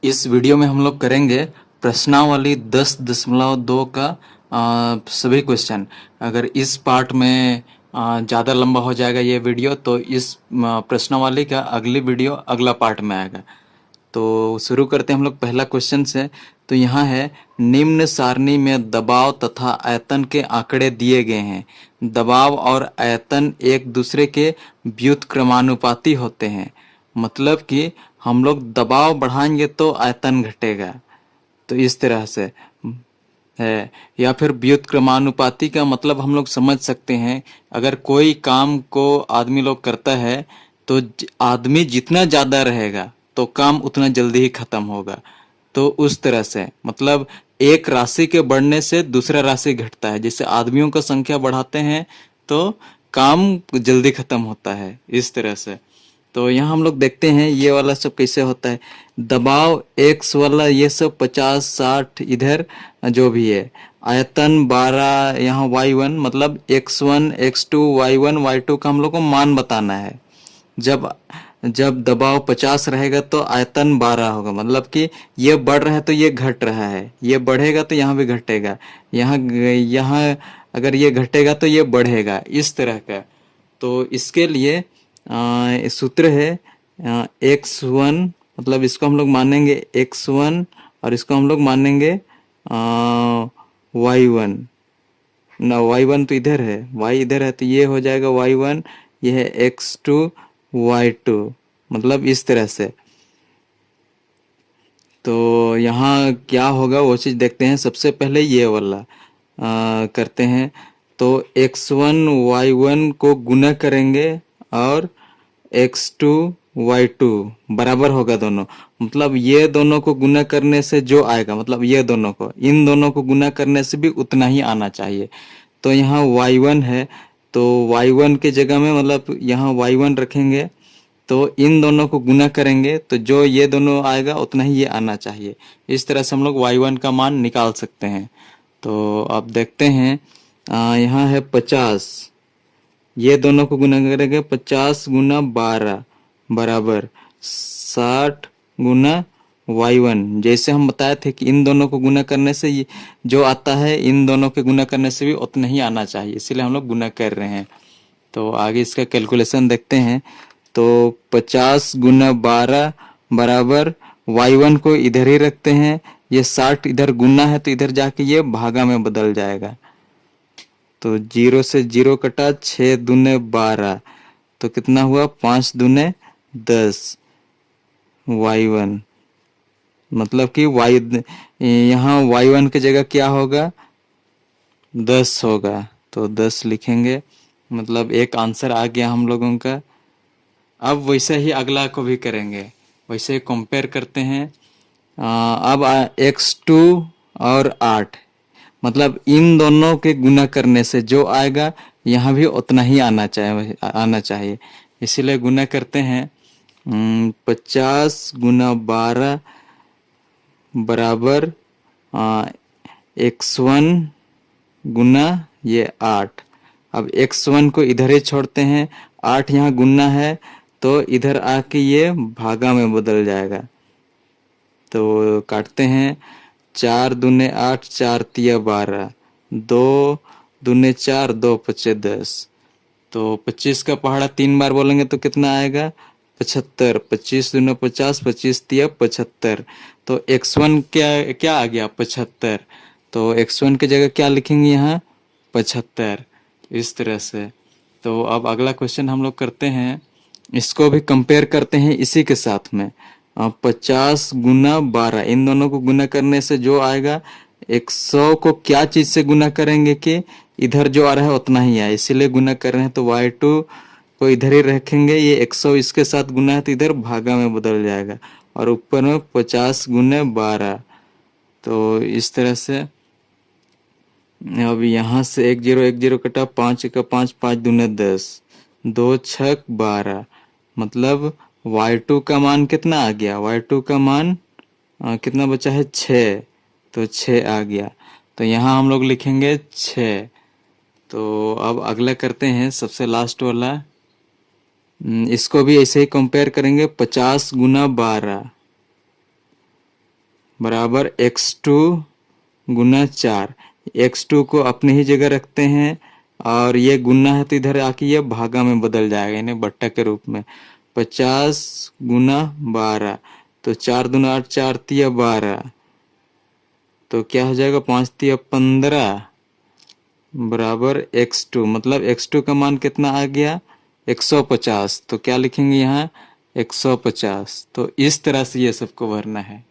इस वीडियो में हम लोग करेंगे प्रश्नावली 10.2 का सभी क्वेश्चन। अगर इस पार्ट में ज़्यादा लंबा हो जाएगा ये वीडियो, तो इस प्रश्नावली का अगली वीडियो अगला पार्ट में आएगा। तो शुरू करते हैं हम लोग पहला क्वेश्चन से। तो यहाँ है, निम्न सारणी में दबाव तथा आयतन के आंकड़े दिए गए हैं। दबाव और आयतन एक दूसरे के व्युत्क्रमानुपाती होते हैं। मतलब कि हम लोग दबाव बढ़ाएंगे तो आयतन घटेगा। तो इस तरह से है। या फिर व्युत्क्रमानुपाती का मतलब हम लोग समझ सकते हैं, अगर कोई काम को आदमी लोग करता है तो आदमी जितना ज़्यादा रहेगा तो काम उतना जल्दी ही खत्म होगा। तो उस तरह से मतलब एक राशि के बढ़ने से दूसरा राशि घटता है। जैसे आदमियों का संख्या बढ़ाते हैं तो काम जल्दी खत्म होता है, इस तरह से। तो यहाँ हम लोग देखते हैं ये वाला सब कैसे होता है। दबाव x वाला ये सब 50 60 इधर जो भी है। आयतन 12, यहाँ y1 मतलब x1 x2 y1 y2 का हम लोग को मान बताना है। जब जब दबाव 50 रहेगा तो आयतन 12 होगा। मतलब कि ये बढ़ रहा है तो ये घट रहा है, ये बढ़ेगा तो यहाँ भी घटेगा, यहाँ यहाँ अगर ये घटेगा तो ये बढ़ेगा, इस तरह का। तो इसके लिए सूत्र है x1, मतलब इसको हम लोग मानेंगे x1 और इसको हम लोग मानेंगे y1 ना। y1 तो इधर है, y इधर है, तो ये हो जाएगा y1, ये है x2 y2, मतलब इस तरह से। तो यहाँ क्या होगा वो चीज़ देखते हैं। सबसे पहले ये वाला करते हैं। तो x1 y1 को गुना करेंगे और x2 y2 बराबर होगा दोनों। मतलब ये दोनों को गुना करने से जो आएगा, मतलब ये दोनों को, इन दोनों को गुना करने से भी उतना ही आना चाहिए। तो यहाँ y1 है, तो y1 के जगह में मतलब यहाँ y1 रखेंगे, तो इन दोनों को गुना करेंगे तो जो ये दोनों आएगा उतना ही ये आना चाहिए। इस तरह से हम लोग y1 का मान निकाल सकते हैं। तो अब देखते हैं, यहाँ है 50, ये दोनों को गुना करेंगे, 50 गुना 12 बराबर 60 गुना y1। जैसे हम बताए थे कि इन दोनों को गुना करने से ये जो आता है इन दोनों के गुना करने से भी उतना ही आना चाहिए, इसीलिए हम लोग गुना कर रहे हैं। तो आगे इसका कैलकुलेशन देखते हैं। तो 50 गुना 12 बराबर y1 को इधर ही रखते हैं, ये 60 इधर गुना है तो इधर जाके ये भागा में बदल जाएगा। तो 0 से 0 कटा, 6 दूने 12, तो कितना हुआ, 5 दूने 10 y1। मतलब कि यहाँ y1 की जगह क्या होगा, 10 होगा। तो 10 लिखेंगे, मतलब एक आंसर आ गया हम लोगों का। अब वैसे ही अगला को भी करेंगे, वैसे ही कंपेयर करते हैं। अब x2 और 8, मतलब इन दोनों के गुना करने से जो आएगा यहाँ भी उतना ही आना चाहिए। इसीलिए गुना करते हैं। 50 गुना 12 बराबर x1 गुना ये 8। अब x1 को इधर ही छोड़ते हैं, 8 यहाँ गुना है तो इधर आके ये भागा में बदल जाएगा। तो काटते हैं, 4 दूने 8, 4 तिया 12, 2 दूने 4, 2 पचे 10। तो 25 का पहाड़ा 3 बार बोलेंगे तो कितना आएगा, 75। 25 दूने 50, 25 तिया 75। तो x1 क्या क्या आ गया, 75। तो x1 की जगह क्या लिखेंगे यहाँ, 75, इस तरह से। तो अब अगला क्वेश्चन हम लोग करते हैं, इसको भी कंपेयर करते हैं इसी के साथ में। 50 गुना 12, इन दोनों को गुना करने से जो आएगा, 100 को क्या चीज से गुना करेंगे कि इधर जो आ रहा है उतना ही आए, इसीलिए गुना कर रहे हैं। तो y2 को इधर ही रखेंगे, ये 100 इसके साथ गुना है तो इधर भागा में बदल जाएगा, और ऊपर में 50 गुने 12। तो इस तरह से अब यहाँ से 1 0 कटा, 5 का 5, 5 दूने 10, 2 छक 12। मतलब y2 का मान कितना आ गया, y2 का मान कितना बचा है, 6। तो 6 आ गया। तो यहाँ हम लोग लिखेंगे 6। तो अब अगला करते हैं, सबसे लास्ट वाला। इसको भी ऐसे ही कंपेयर करेंगे, 50 गुना 12 बराबर x2 गुना 4। x2 को अपनी ही जगह रखते हैं और ये गुना है तो इधर आके ये भागा में बदल जाएगा, इन्हें बट्टा के रूप में। 50 गुना 12, तो 4 दूना 8, 4 तिया 12, तो क्या हो जाएगा 5 तिया 15 बराबर x2। मतलब x2 का मान कितना आ गया 150। तो क्या लिखेंगे यहाँ 150। तो इस तरह से ये सबको भरना है।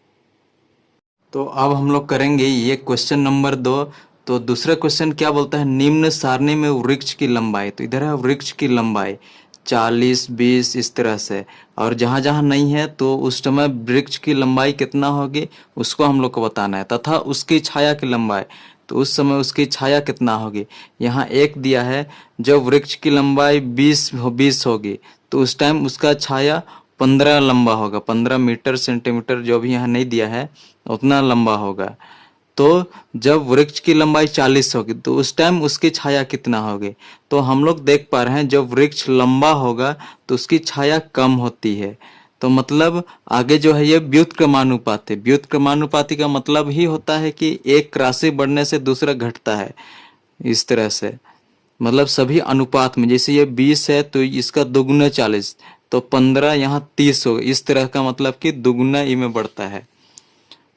तो अब हम लोग करेंगे ये क्वेश्चन नंबर 2। तो दूसरा क्वेश्चन क्या बोलता है, निम्न सारणी में वृक्ष की लंबाई। तो इधर है वृक्ष की लंबाई 40, 20 इस तरह से, और जहाँ जहाँ नहीं है तो उस समय वृक्ष की लंबाई कितना होगी उसको हम लोग को बताना है, तथा उसकी छाया की लंबाई, तो उस समय उसकी छाया कितना होगी। यहाँ एक दिया है, जब वृक्ष की लंबाई 20 होगी तो उस टाइम उसका छाया 15 लंबा होगा, 15 मीटर सेंटीमीटर जो भी यहाँ नहीं दिया है उतना लंबा होगा। तो जब वृक्ष की लंबाई 40 होगी तो उस टाइम उसकी छाया कितना होगी। तो हम लोग देख पा रहे हैं जब वृक्ष लंबा होगा तो उसकी छाया कम होती है। तो मतलब आगे जो है ये व्युत्क्रमानुपाती। व्युत्क्रमानुपाती का मतलब ही होता है कि एक राशि बढ़ने से दूसरा घटता है, इस तरह से। मतलब सभी अनुपात में, जैसे ये 20 है तो इसका दोगुना 40, तो 15 यहाँ 30 होगा, इस तरह का मतलब कि दुगुना में बढ़ता है।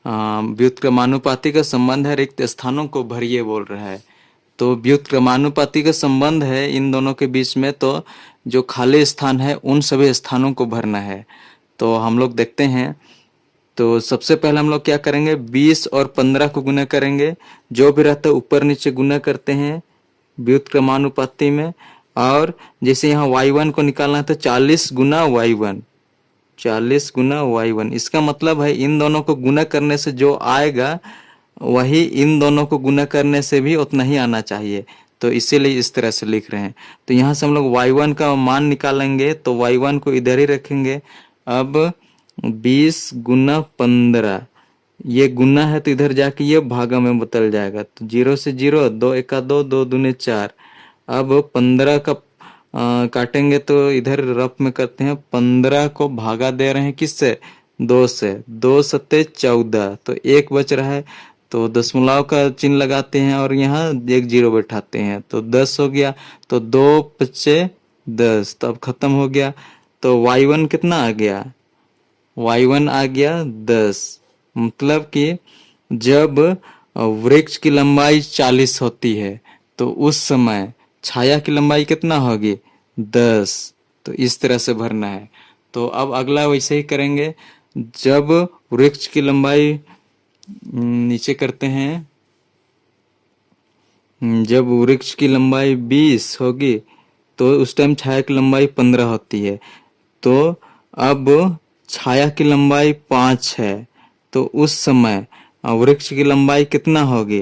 व्युत्क्रमानुपाती का संबंध है रिक्त स्थानों को भरिए बोल रहा है। तो व्युत्क्रमानुपाती का संबंध है इन दोनों के बीच में, तो जो खाली स्थान है उन सभी स्थानों को भरना है। तो हम लोग देखते हैं। तो सबसे पहले हम लोग क्या करेंगे, 20 और 15 को गुना करेंगे, जो भी रहता है ऊपर नीचे गुना करते हैं व्युत्क्रमानुपाती में। और जैसे यहाँ y1 को निकालना है तो 40 गुना y1, 40 गुना y1। इसका मतलब है इन दोनों को गुना करने से जो आएगा वही इन दोनों को गुना करने से भी उतना ही आना चाहिए, तो इसीलिए इस तरह से लिख रहे हैं। तो यहाँ से हम लोग y1 का मान निकालेंगे, तो y1 को इधर ही रखेंगे। अब 20 गुना 15, ये गुना है तो इधर जाके ये भागा में बदल जाएगा, तो 0 से 0, 2 एका 2, 2 दूने 4। अब 15 का काटेंगे तो इधर रफ में करते हैं, 15 को भागा दे रहे हैं किससे, 2 से, 2 सत्ते 14, तो एक बच रहा है, तो दशमलव का चिन्ह लगाते हैं और यहाँ एक जीरो बैठाते हैं, तो 10 हो गया। तो 2 पच्चे 10, तो अब खत्म हो गया। तो y1 कितना आ गया, y1 आ गया 10। मतलब कि जब वृक्ष की लंबाई 40 होती है तो उस समय छाया की लंबाई कितना होगी 10। तो इस तरह से भरना है। तो अब अगला वैसे ही करेंगे। जब वृक्ष की लंबाई नीचे करते हैं, जब वृक्ष की लंबाई 20 होगी तो उस टाइम छाया की लंबाई 15 होती है। तो अब छाया की लंबाई 5 है तो उस समय वृक्ष की लंबाई कितना होगी।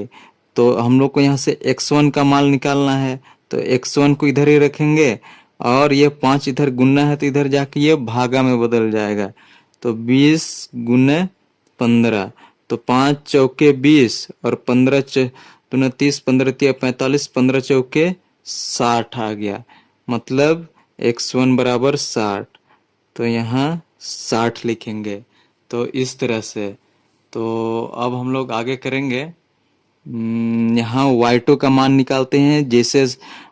तो हम लोग को यहाँ से x1 का मान निकालना है, तो x1 को इधर ही रखेंगे और ये 5 इधर गुना है तो इधर जाके ये भागा में बदल जाएगा। तो 20 गुने 15, तो 5 चौके 20 और 15 दूना 30, 15 तिया 45, 15 चौके 60 आ गया। मतलब x1 बराबर 60, तो यहाँ 60 लिखेंगे। तो इस तरह से। तो अब हम लोग आगे करेंगे। यहाँ y2 का मान निकालते हैं, जैसे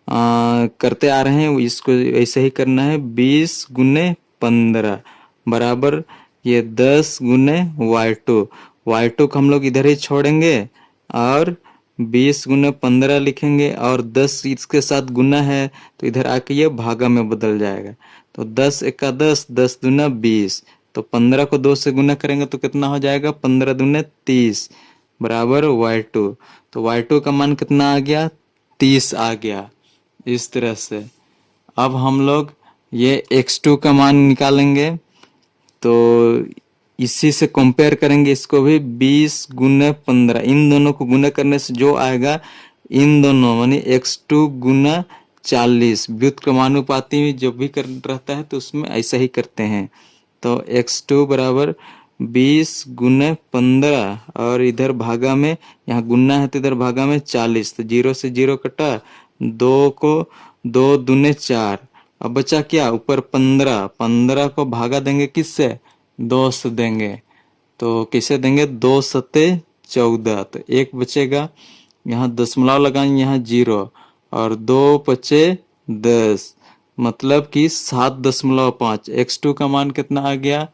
करते आ रहे हैं इसको ऐसे ही करना है। 20 गुने 15 बराबर ये 10 गुने y2। y2 को हम लोग इधर ही छोड़ेंगे और 20 गुने 15 लिखेंगे और 10 इसके साथ गुना है तो इधर आके ये भागा में बदल जाएगा। तो 10 एका 10, 10 दूना 20, तो 15 को 2 से गुना करेंगे तो कितना हो जाएगा 15 दूने 30 बराबर y2। तो y2 का मान कितना आ गया 30 आ गया, इस तरह से। अब हम लोग ये x2 का मान निकालेंगे, तो इसी से कंपेयर करेंगे इसको भी। 20 गुना 15, इन दोनों को गुना करने से जो आएगा इन दोनों मानी x2 गुना 40। व्युत्क्रमानुपाती में जो भी कर रहता है तो उसमें ऐसा ही करते हैं। तो x2 बराबर 20 गुना 15 और इधर भागा में, यहाँ गुना है तो इधर भागा में 40, तो 0 से 0 कटा, 2 को 2 दूने 4, अब बचा क्या ऊपर 15, 15 को भागा देंगे किससे 2 से देंगे, तो कैसे देंगे, 2×7=14, तो एक बचेगा, यहाँ दशमलव लगाएंगे, यहाँ 0, और 2×5=10, मतलब कि 7.5। x2 का मान कितना आ गया,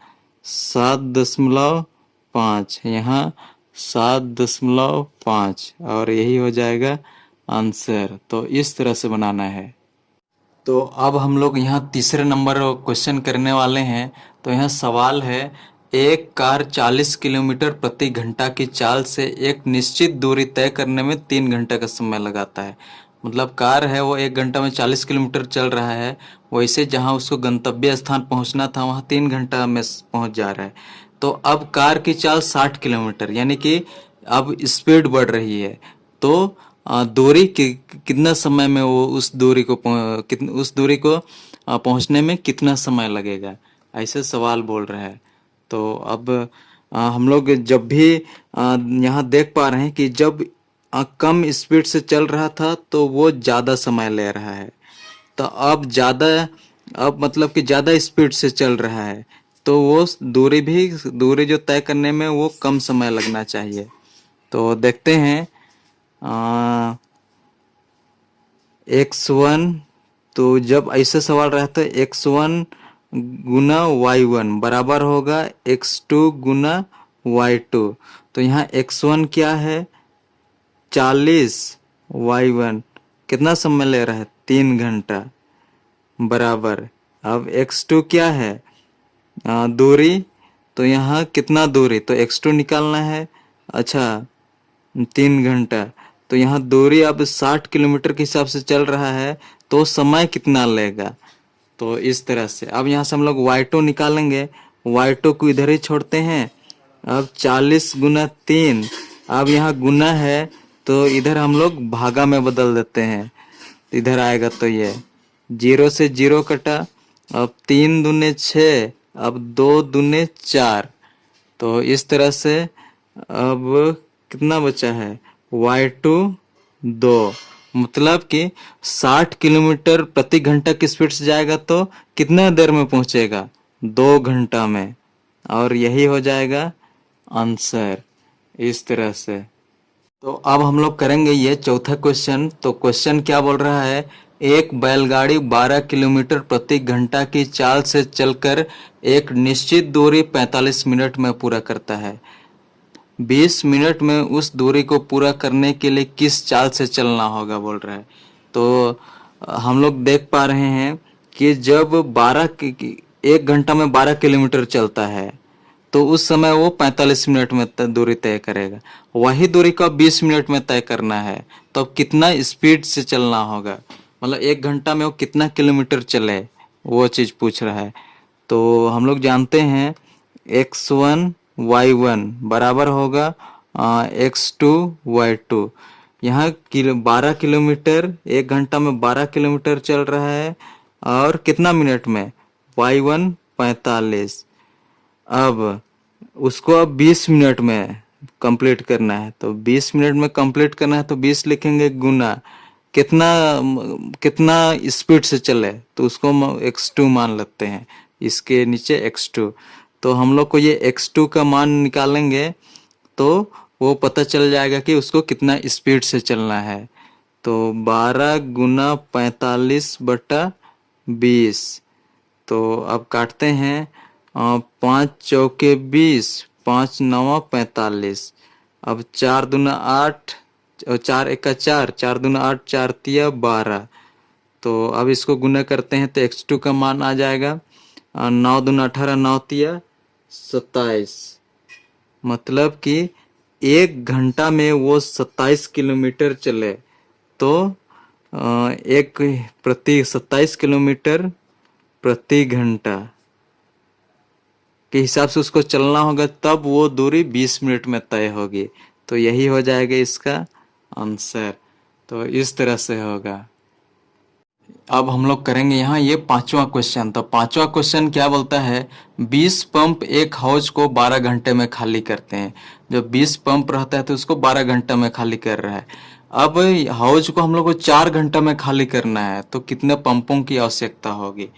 7.5, यहाँ 7.5, और यही हो जाएगा आंसर। तो इस तरह से बनाना है। तो अब हम लोग यहाँ तीसरे नंबर क्वेश्चन करने वाले हैं। तो यहाँ सवाल है, एक कार 40 किलोमीटर प्रति घंटा की चाल से एक निश्चित दूरी तय करने में 3 घंटे का समय लगाता है। मतलब कार है वो 1 घंटा में 40 किलोमीटर चल रहा है, वैसे जहाँ उसको गंतव्य स्थान पहुँचना था वहाँ 3 घंटा में पहुँच जा रहा है। तो अब कार की चाल 60 किलोमीटर, यानी कि अब स्पीड बढ़ रही है। तो दूरी कितना समय में वो उस दूरी को उस दूरी को पहुंचने में कितना समय लगेगा, ऐसे सवाल बोल रहा है। तो अब हम लोग जब भी यहाँ देख पा रहे हैं कि जब कम स्पीड से चल रहा था तो वो ज़्यादा समय ले रहा है। तो अब मतलब कि ज़्यादा स्पीड से चल रहा है, तो वो दूरी जो तय करने में वो कम समय लगना चाहिए। तो देखते हैं, x1, तो जब ऐसे सवाल रहता है x1 गुना y1 बराबर होगा x2 गुना y2। तो यहाँ x1 क्या है, 40, y1 कितना समय ले रहा है, 3 घंटा, बराबर। अब x2 क्या है, दूरी, तो यहाँ कितना दूरी, तो x2 निकालना है। अच्छा, 3 घंटा, तो यहाँ दूरी अब 60 किलोमीटर के हिसाब से चल रहा है, तो समय कितना लेगा। तो इस तरह से अब यहाँ से हम लोग y2 निकालेंगे, y2 को इधर ही छोड़ते हैं। अब 40×3, अब यहाँ गुना है तो इधर हम लोग भागा में बदल देते हैं, इधर आएगा तो ये 0 से 0 कटा। अब 3×2=6, अब 2×2=4। तो इस तरह से अब कितना बचा है, y2 2, मतलब कि 60 किलोमीटर प्रति घंटा की स्पीड से जाएगा तो कितना देर में पहुंचेगा, 2 घंटा में, और यही हो जाएगा आंसर। इस तरह से। तो अब हम लोग करेंगे ये चौथा क्वेश्चन। तो क्वेश्चन क्या बोल रहा है, एक बैलगाड़ी 12 किलोमीटर प्रति घंटा की चाल से चलकर एक निश्चित दूरी 45 मिनट में पूरा करता है। 20 मिनट में उस दूरी को पूरा करने के लिए किस चाल से चलना होगा, बोल रहा है। तो हम लोग देख पा रहे हैं कि जब 1 घंटा में 12 किलोमीटर चलता है तो उस समय वो 45 मिनट में दूरी तय करेगा। वही दूरी को 20 मिनट में तय करना है, तो अब कितना स्पीड से चलना होगा, मतलब 1 घंटा में वो कितना किलोमीटर चले, वो चीज़ पूछ रहा है। तो हम लोग जानते हैं x1 y1 बराबर होगा x2 y2। यहाँ 12 किलोमीटर, 1 घंटा में 12 किलोमीटर चल रहा है, और कितना मिनट में, y1 45। अब उसको अब 20 मिनट में कंप्लीट करना है, तो 20 मिनट में कंप्लीट करना है तो 20 लिखेंगे गुना कितना कितना स्पीड से चले, तो उसको हम x2 मान लेते हैं, इसके नीचे x2। तो हम लोग को ये x2 का मान निकालेंगे तो वो पता चल जाएगा कि उसको कितना स्पीड से चलना है। तो 12×45/20। तो अब काटते हैं, 5×4=20, 5×9=45। अब 4×2=8, 4×1=4, 4×2=8, 4×3=12। तो अब इसको गुना करते हैं तो x2 का मान आ जाएगा 9×2=18, 9×3=27। मतलब कि 1 घंटा में वो 27 किलोमीटर चले। तो 27 किलोमीटर प्रति घंटा के हिसाब से उसको चलना होगा, तब वो दूरी 20 मिनट में तय होगी। तो यही हो जाएगा इसका आंसर। तो इस तरह से होगा। अब हम लोग करेंगे यहाँ ये पांचवा क्वेश्चन। तो पांचवा क्वेश्चन क्या बोलता है, 20 पंप एक हौज को 12 घंटे में खाली करते हैं। जो 20 पंप रहता है तो उसको 12 घंटे में खाली कर रहा है। अब हौज को हम लोग को 4 घंटा में खाली करना है, तो कितने पंपों की आवश्यकता होगी।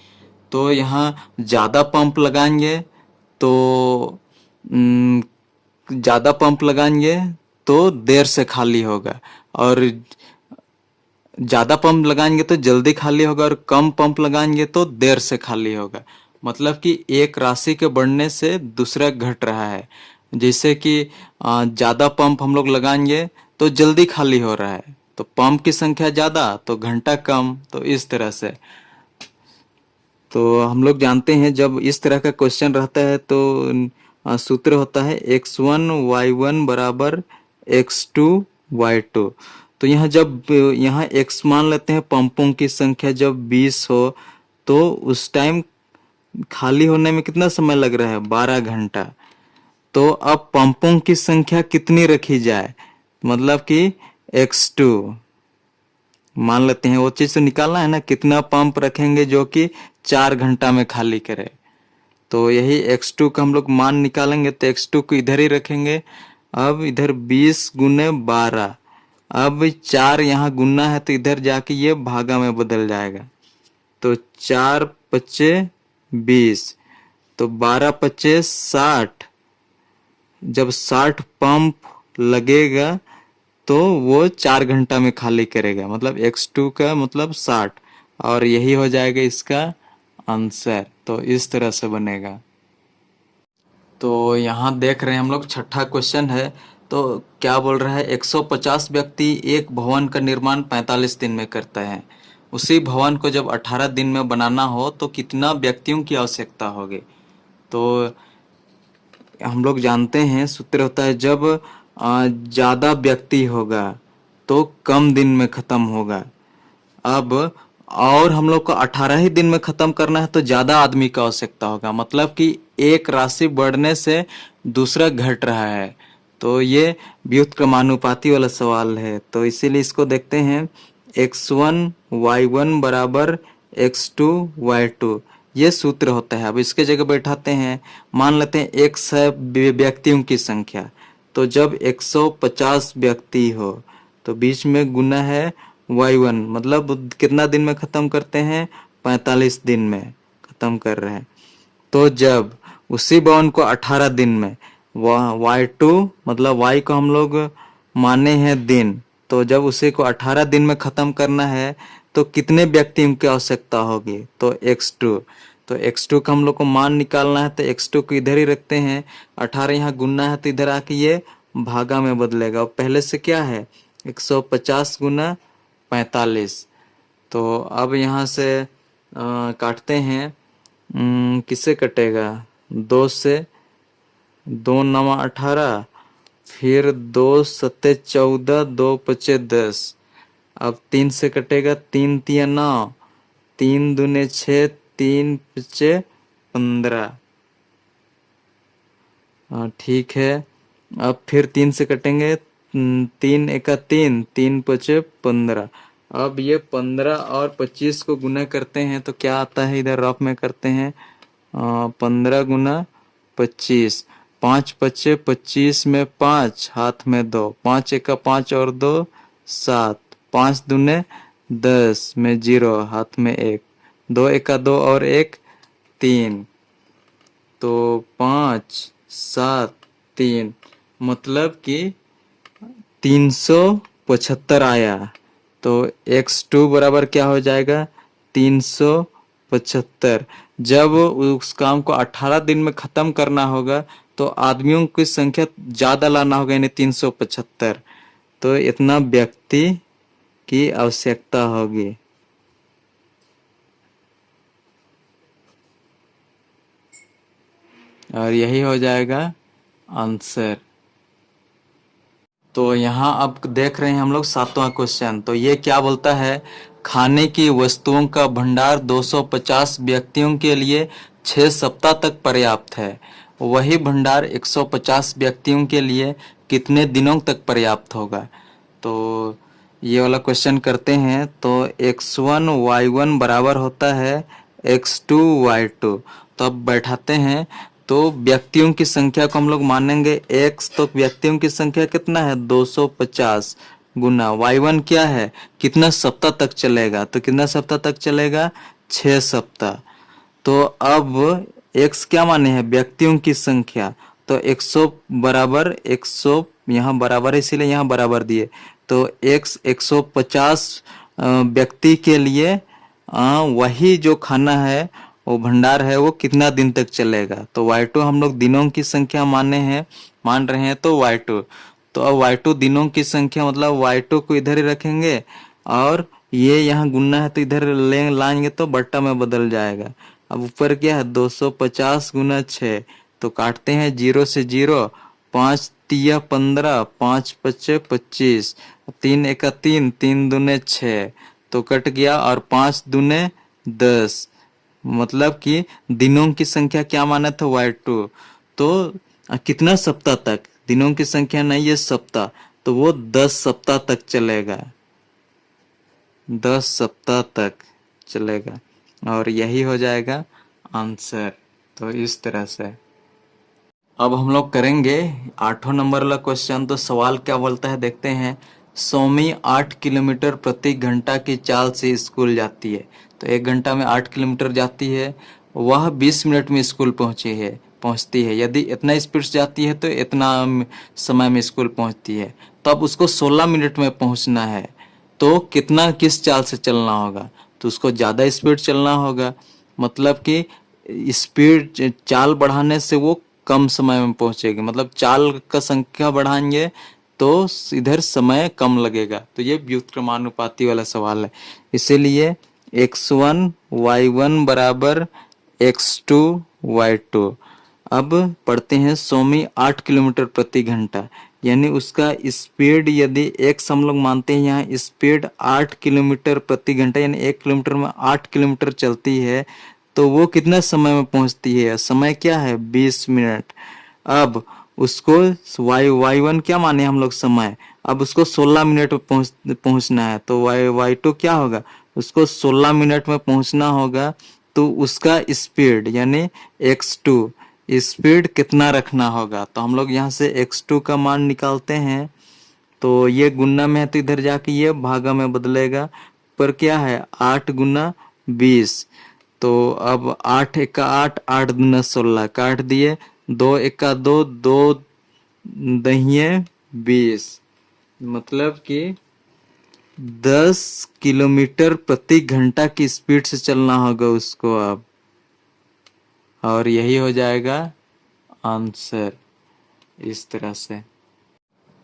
तो यहाँ ज़्यादा पंप लगाएंगे तो ज़्यादा पंप लगाएंगे तो देर से खाली होगा, और ज़्यादा पंप लगाएंगे तो जल्दी खाली होगा, और कम पंप लगाएंगे तो देर से खाली होगा। मतलब कि एक राशि के बढ़ने से दूसरा घट रहा है। जैसे कि ज़्यादा पंप हम लोग लगाएंगे तो जल्दी खाली हो रहा है, तो पंप की संख्या ज़्यादा तो घंटा कम, तो इस तरह से। तो हम लोग जानते हैं जब इस तरह का क्वेश्चन रहता है तो सूत्र होता है x1 y1 बराबर x2 y2। तो यहाँ जब यहाँ x मान लेते हैं, पंपों की संख्या जब 20 हो तो उस टाइम खाली होने में कितना समय लग रहा है, 12 घंटा। तो अब पंपों की संख्या कितनी रखी जाए, मतलब कि x2 मान लेते हैं, वो चीज तो निकालना है ना, कितना पंप रखेंगे जो कि 4 घंटा में खाली करे। तो यही x2 का हम लोग मान निकालेंगे, तो x2 को इधर ही रखेंगे। अब इधर 20 गुने 12, अब 4 यहाँ गुना है तो इधर जाके ये भागा में बदल जाएगा। तो 4 पच्चे 20, तो 12 पच्चे 60। जब 60 पंप लगेगा तो वो 4 घंटा में खाली करेगा, मतलब x2 का मतलब 60, और यही हो जाएगा इसका आंसर। तो इस तरह से बनेगा। तो यहाँ देख रहे हैं हम लोग, छठा क्वेश्चन है। तो क्या बोल रहा है, 150 व्यक्ति एक भवन का निर्माण 45 दिन में करते हैं। उसी भवन को जब 18 दिन में बनाना हो तो कितना व्यक्तियों की आवश्यकता होगी। तो हम लोग जानते हैं सूत्र होता है, जब ज़्यादा व्यक्ति होगा तो कम दिन में ख़त्म होगा। अब और हम लोग को 18 ही दिन में ख़त्म करना है तो ज़्यादा आदमी का आवश्यकता होगा, मतलब कि एक राशि बढ़ने से दूसरा घट रहा है। तो ये व्युत्क्रमानुपाती वाला सवाल है, तो इसीलिए इसको देखते हैं। x1 y1 बराबर x2 y2, ये सूत्र होता है। अब इसके जगह बैठाते हैं, मान लेते हैं x है व्यक्तियों की संख्या। तो जब 150 व्यक्ति हो तो बीच में गुना है y1, मतलब कितना दिन में ख़त्म करते हैं, 45 दिन में ख़त्म कर रहे हैं। तो जब उसी भवन को 18 दिन में, y2 मतलब y को हम लोग माने हैं दिन, तो जब उसी को 18 दिन में ख़त्म करना है तो कितने व्यक्तियों की आवश्यकता होगी, तो x2। तो x2 का हम लोग को मान निकालना है, तो x2 को इधर ही रखते हैं। 18 यहाँ गुना है तो इधर आके ये भागा में बदलेगा, और पहले से क्या है 150 गुना 45। तो अब यहाँ से काटते हैं, किससे कटेगा, 2 से, 2 नवा 18, फिर 2 सत्ते 14, 2 पचे 10। अब 3 से कटेगा, 3 तिया 9, 3 दूने 6, 3 पचे 15। ठीक है। अब फिर 3 से कटेंगे, 3 एका 3, 3 पचे 15। अब ये 15 और 25 को गुना करते हैं तो क्या आता है, इधर रफ में करते हैं, 15 गुना 25, 5 पचे 25 में 5, हाथ में 2, 5 एका 5 और 2 7, 5 दूने 10 में 0, हाथ में 1, 2 एका 2 और 1 3। तो 5 7 3, मतलब कि 375 आया। तो x2 बराबर क्या हो जाएगा, 375। जब उस काम को 18 दिन में ख़त्म करना होगा तो आदमियों की संख्या ज़्यादा लाना होगा, यानी 375। तो इतना व्यक्ति की आवश्यकता होगी। और यही हो जाएगा आंसर। तो यहाँ अब देख रहे हैं हम लोग 7वां क्वेश्चन। तो ये क्या बोलता है, खाने की वस्तुओं का भंडार 250 व्यक्तियों के लिए 6 सप्ताह तक पर्याप्त है। वही भंडार 150 व्यक्तियों के लिए कितने दिनों तक पर्याप्त होगा। तो ये वाला क्वेश्चन करते हैं। तो x1 y1 बराबर होता है x2 y2। तो अब बैठाते हैं, तो व्यक्तियों की संख्या को हम लोग मानेंगे x, तो व्यक्तियों की संख्या कितना है 250 गुना y1 क्या है, कितना सप्ताह तक चलेगा, तो कितना सप्ताह तक चलेगा, 6 सप्ताह। तो अब x क्या माने हैं, व्यक्तियों की संख्या, तो 100 बराबर 100, यहाँ बराबर है इसीलिए यहाँ बराबर दिए। तो 150 व्यक्ति के लिए वही जो खाना है, वो भंडार है, वो कितना दिन तक चलेगा। तो y2 हम लोग दिनों की संख्या मान रहे हैं, तो y2। तो अब y2 दिनों की संख्या, मतलब y2 को इधर ही रखेंगे और ये यहाँ गुना है तो इधर लाएंगे तो बट्टा में बदल जाएगा। अब ऊपर क्या है 250 गुना 6, तो काटते हैं 0 से 0, 5 तिया 15, 5 पच्चे 25, 3 एका 3, 3 दूने 6, तो कट गया, और 5 दूने 10, मतलब कि दिनों की संख्या क्या माना था y2। तो कितना सप्ताह तक, दिनों की संख्या नहीं है सप्ताह, तो वो 10 सप्ताह तक चलेगा, 10 सप्ताह तक चलेगा, और यही हो जाएगा आंसर। तो इस तरह से अब हम लोग करेंगे 8वां नंबर वाला क्वेश्चन। तो सवाल क्या बोलता है देखते हैं। सौमी 8 किलोमीटर प्रति घंटा की चाल से स्कूल जाती है। तो 1 घंटा में 8 किलोमीटर जाती है, वह 20 मिनट में स्कूल पहुंचती है। यदि इतना स्पीड से जाती है तो इतना समय में स्कूल पहुंचती है। तो अब उसको 16 मिनट में पहुंचना है, तो कितना किस चाल से चलना होगा। तो उसको ज़्यादा स्पीड चलना होगा, मतलब कि स्पीड चाल बढ़ाने से वो कम समय में पहुंचेगी, मतलब चाल का संख्या बढ़ाएंगे तो इधर समय कम लगेगा। तो ये व्युत्क्रमानुपाती वाला सवाल है, इसीलिए x1 y1 बराबर x2 y2। अब पढ़ते हैं सौमी 8 किलोमीटर प्रति घंटा, यानी उसका स्पीड, यदि x हम लोग मानते हैं यहाँ स्पीड 8 किलोमीटर प्रति घंटा, यानी 1 किलोमीटर में 8 किलोमीटर चलती है, तो वो कितना समय में पहुंचती है। समय क्या है 20 मिनट। अब उसको y1 क्या माने हम लोग समय, अब उसको 16 मिनट में पहुंचना है, तो y2 क्या होगा, उसको 16 मिनट में पहुंचना होगा। तो उसका स्पीड यानी x2 स्पीड कितना रखना होगा। तो हम लोग यहाँ से x2 का मान निकालते हैं। तो ये गुना में है तो इधर जाके ये भागा में बदलेगा, पर क्या है 8 गुना 20। तो अब 8 एका 8, 8 दूना 16, काट दिए, 2 एका 2, 2 दहिये 20, मतलब कि 10 किलोमीटर प्रति घंटा की स्पीड से चलना होगा उसको अब, और यही हो जाएगा आंसर इस तरह से।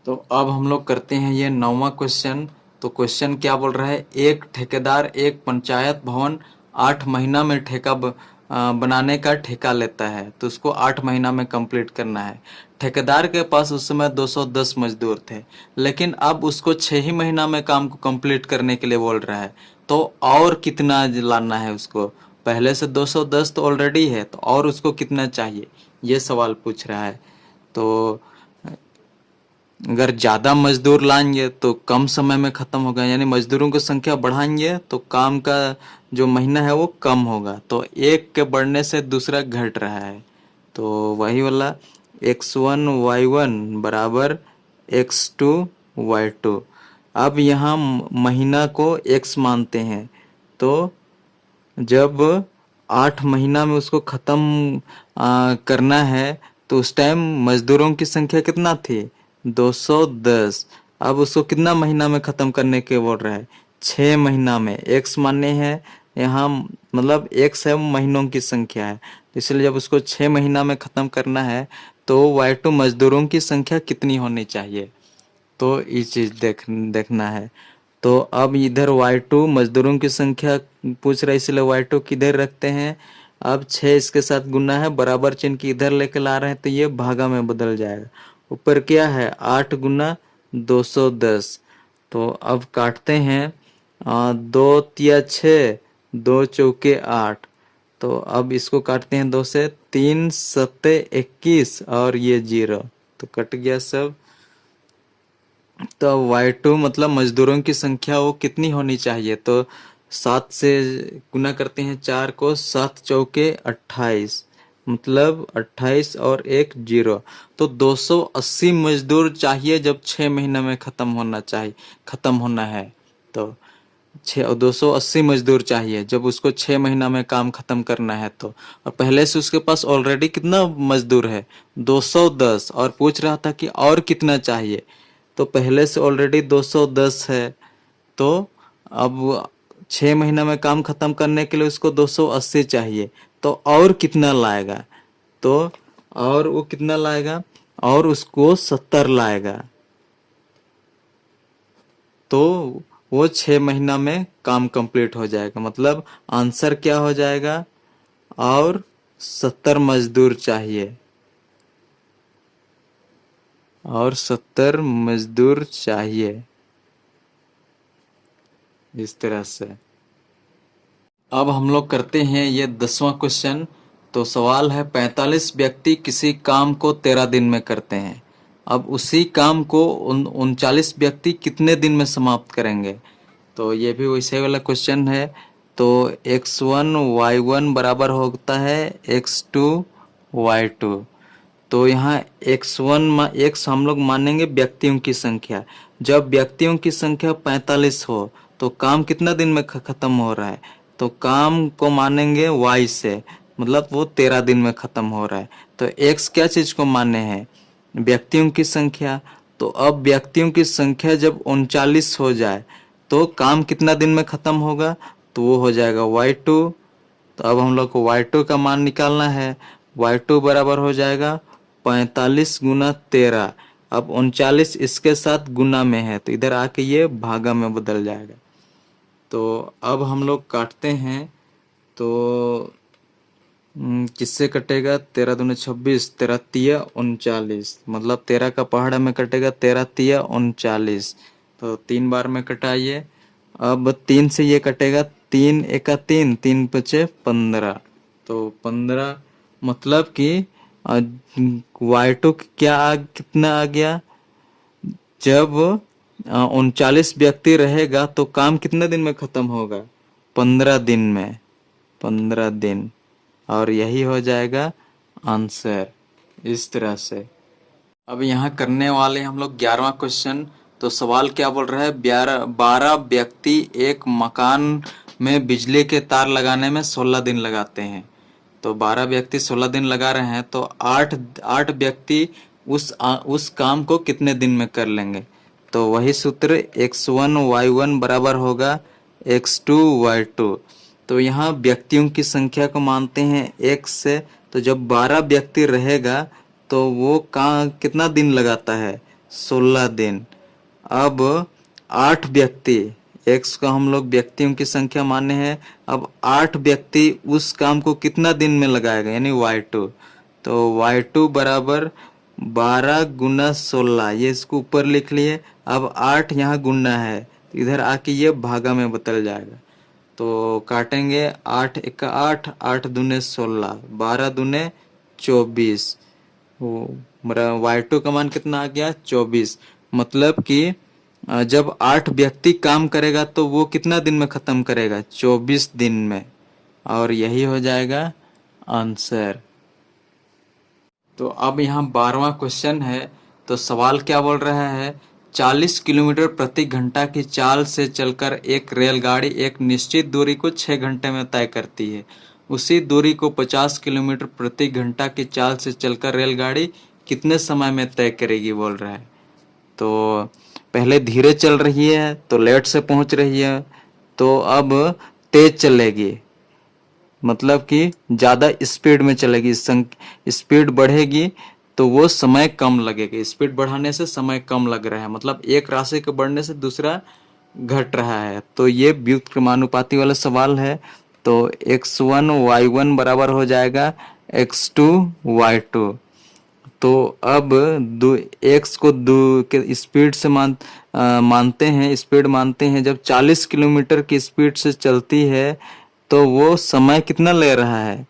तो अब हम लोग करते हैं ये 9वां क्वेश्चन। तो क्वेश्चन क्या बोल रहा है, एक ठेकेदार एक पंचायत भवन 8 महीना में बनाने का ठेका लेता है। तो उसको 8 महीना में कंप्लीट करना है। ठेकेदार के पास उस समय 210 मजदूर थे, लेकिन अब उसको 6 ही महीना में काम को कंप्लीट करने के लिए बोल रहा है। तो और कितना लाना है उसको, पहले से 210 तो ऑलरेडी है, तो और उसको कितना चाहिए, ये सवाल पूछ रहा है। तो अगर ज़्यादा मजदूर लाएंगे तो कम समय में ख़त्म होगा, यानी मजदूरों की संख्या बढ़ाएंगे तो काम का जो महीना है वो कम होगा। तो एक के बढ़ने से दूसरा घट रहा है, तो वही वाला x1 y1 बराबर x2 y2। अब यहाँ महीना को x मानते हैं, तो जब 8 महीना में उसको ख़त्म करना है, तो उस टाइम मजदूरों की संख्या कितना थी 210। अब उसको कितना महीना में ख़त्म करने के बोल रहा है 6 महीना में। x माने हैं यहाँ, मतलब x है महीनों की संख्या है, तो इसलिए जब उसको 6 महीना में ख़त्म करना है तो y2 मजदूरों की संख्या कितनी होनी चाहिए, तो ये चीज़ देखना है। तो अब इधर y2 मजदूरों की संख्या पूछ रहा है, इसलिए y2 किधर रखते हैं। अब 6 इसके साथ गुना है, बराबर चिन्ह की इधर लेके ला रहे हैं, तो ये भागा में बदल जाएगा। ऊपर क्या है 8 गुना 210। तो अब काटते हैं 2 तिया 6, 2 चौके 8। तो अब इसको काटते हैं 2 से, 3 सत्ते 21 और ये 0, तो कट गया सब। तो y2 मतलब मजदूरों की संख्या वो कितनी होनी चाहिए, तो 7 से गुना करते हैं 4 को, 7 चौके 28, मतलब 28 और 1 0। तो 280 मजदूर चाहिए जब 6 महीने में ख़त्म होना है। तो 280 मजदूर चाहिए जब उसको 6 महीना में काम खत्म करना है तो। और पहले से उसके पास ऑलरेडी कितना मजदूर है, 210, और पूछ रहा था कि और कितना चाहिए। तो पहले से ऑलरेडी 210 है, तो अब 6 महीना में काम खत्म करने के लिए उसको 280 चाहिए। तो और कितना लाएगा, तो और वो कितना लाएगा, और उसको 70 लाएगा। तो वो 6 महीना में काम कंप्लीट हो जाएगा। मतलब आंसर क्या हो जाएगा, और 70 मजदूर चाहिए, और 70 मजदूर चाहिए, इस तरह से। अब हम लोग करते हैं ये 10वां क्वेश्चन। तो सवाल है, 45 व्यक्ति किसी काम को 13 दिन में करते हैं। अब उसी काम को 39 व्यक्ति कितने दिन में समाप्त करेंगे। तो ये भी वैसे वाला क्वेश्चन है। तो x1 y1 बराबर होता है x2 y2। तो यहाँ x हम लोग मानेंगे व्यक्तियों की संख्या। जब व्यक्तियों की संख्या 45 हो तो काम कितना दिन में खत्म हो रहा है, तो काम को मानेंगे y से, मतलब वो 13 दिन में खत्म हो रहा है। तो x क्या चीज को माने हैं, व्यक्तियों की संख्या। तो अब व्यक्तियों की संख्या जब 39 हो जाए तो काम कितना दिन में खत्म होगा, तो वो हो जाएगा y2। तो अब हम लोग को y2 का मान निकालना है। y2 बराबर हो जाएगा 45 गुना 13। अब 39 इसके साथ गुना में है तो इधर आके ये भागा में बदल जाएगा। तो अब हम लोग काटते हैं। तो किससे कटेगा, 13 दूनी 26, 13 तिया 39, मतलब 13 का पहाड़ा में कटेगा, 13 तिया 39। तो 3 बार में कटाइए। अब 3 से ये कटेगा, 3 एका 3, 3 पचे 15। तो 15, मतलब कि y2 कितना आ गया, जब 39 व्यक्ति रहेगा तो काम कितने दिन में खत्म होगा, 15 दिन में, 15 दिन। और यही हो जाएगा आंसर, इस तरह से। अब यहाँ करने वाले हम लोग 11वां क्वेश्चन। तो सवाल क्या बोल रहा है, 12 व्यक्ति एक मकान में बिजली के तार लगाने में 16 दिन लगाते हैं। तो 12 व्यक्ति 16 दिन लगा रहे हैं, तो 8 व्यक्ति उस काम को कितने दिन में कर लेंगे। तो वही सूत्र x1 y1 बराबर होगा x2 y2। तो यहाँ व्यक्तियों की संख्या को मानते हैं x से। तो जब 12 व्यक्ति रहेगा तो वो कितना दिन लगाता है, 16 दिन। अब 8 व्यक्ति, x को हम लोग व्यक्तियों की संख्या माने हैं। अब 8 व्यक्ति उस काम को कितना दिन में लगाएगा, यानी y2। तो y2 बराबर 12 गुना 16, ये इसको ऊपर लिख लिए। अब 8 यहाँ गुना है, इधर आके ये भागा में बदल जाएगा। तो काटेंगे, 8 एका 8, 8 दूने 16, 12 दूने 24। y2 का मान कितना आ गया, 24। मतलब कि जब 8 व्यक्ति काम करेगा तो वो कितना दिन में खत्म करेगा, 24 दिन में। और यही हो जाएगा आंसर। तो अब यहाँ 12वां क्वेश्चन है। तो सवाल क्या बोल रहा है, 40 किलोमीटर प्रति घंटा की चाल से चलकर एक रेलगाड़ी एक निश्चित दूरी को 6 घंटे में तय करती है। उसी दूरी को 50 किलोमीटर प्रति घंटा की चाल से चलकर रेलगाड़ी कितने समय में तय करेगी, बोल रहा है। तो पहले धीरे चल रही है तो लेट से पहुंच रही है, तो अब तेज चलेगी, मतलब कि ज़्यादा स्पीड में चलेगी। स्पीड बढ़ेगी तो वो समय कम लगेगा। स्पीड बढ़ाने से समय कम लग रहा है, मतलब एक राशि के बढ़ने से दूसरा घट रहा है। तो ये व्युत्क्रमानुपाती वाला सवाल है। तो x1 y1 बराबर हो जाएगा x2 y2। तो अब x को के स्पीड से मानते हैं, स्पीड मानते हैं। जब 40 किलोमीटर की स्पीड से चलती है तो वो समय कितना ले रहा है,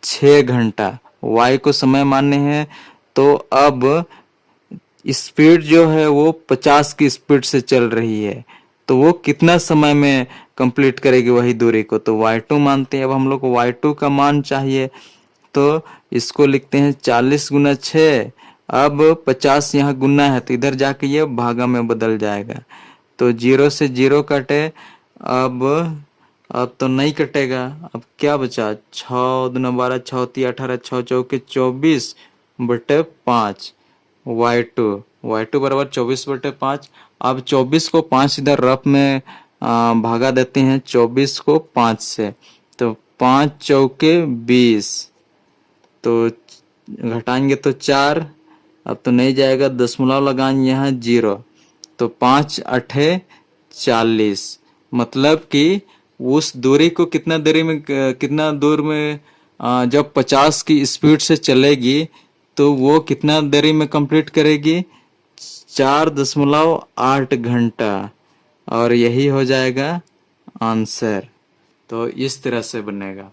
6 घंटा। y को समय मानने हैं, तो अब स्पीड जो है वो 50 की स्पीड से चल रही है, तो वो कितना समय में कंप्लीट करेगी वही दूरी को। तो y2 मानते हैं। अब हम लोग को y2 का मान चाहिए, तो इसको लिखते हैं 40 गुना 6। अब 50 यहाँ गुना है तो इधर जाके ये भागा में बदल जाएगा। तो 0 से 0 कटे, अब तो नहीं कटेगा। अब क्या बचा, 6 दूना 12, 6 3 18, 6 चौके 24/5 y2 बराबर 24/5। अब 24 को 5 इधर रफ में भागा देते हैं 24 को 5 से, तो 5 चौके 20, तो घटाएंगे तो 4। अब तो नहीं जाएगा, दशमलव लगाएंगे यहाँ 0, तो 5 8 40। मतलब कि उस दूरी को कितना दूर में जब 50 की स्पीड से चलेगी तो वो कितना देरी में कंप्लीट करेगी, 4.8 घंटा। और यही हो जाएगा आंसर। तो इस तरह से बनेगा।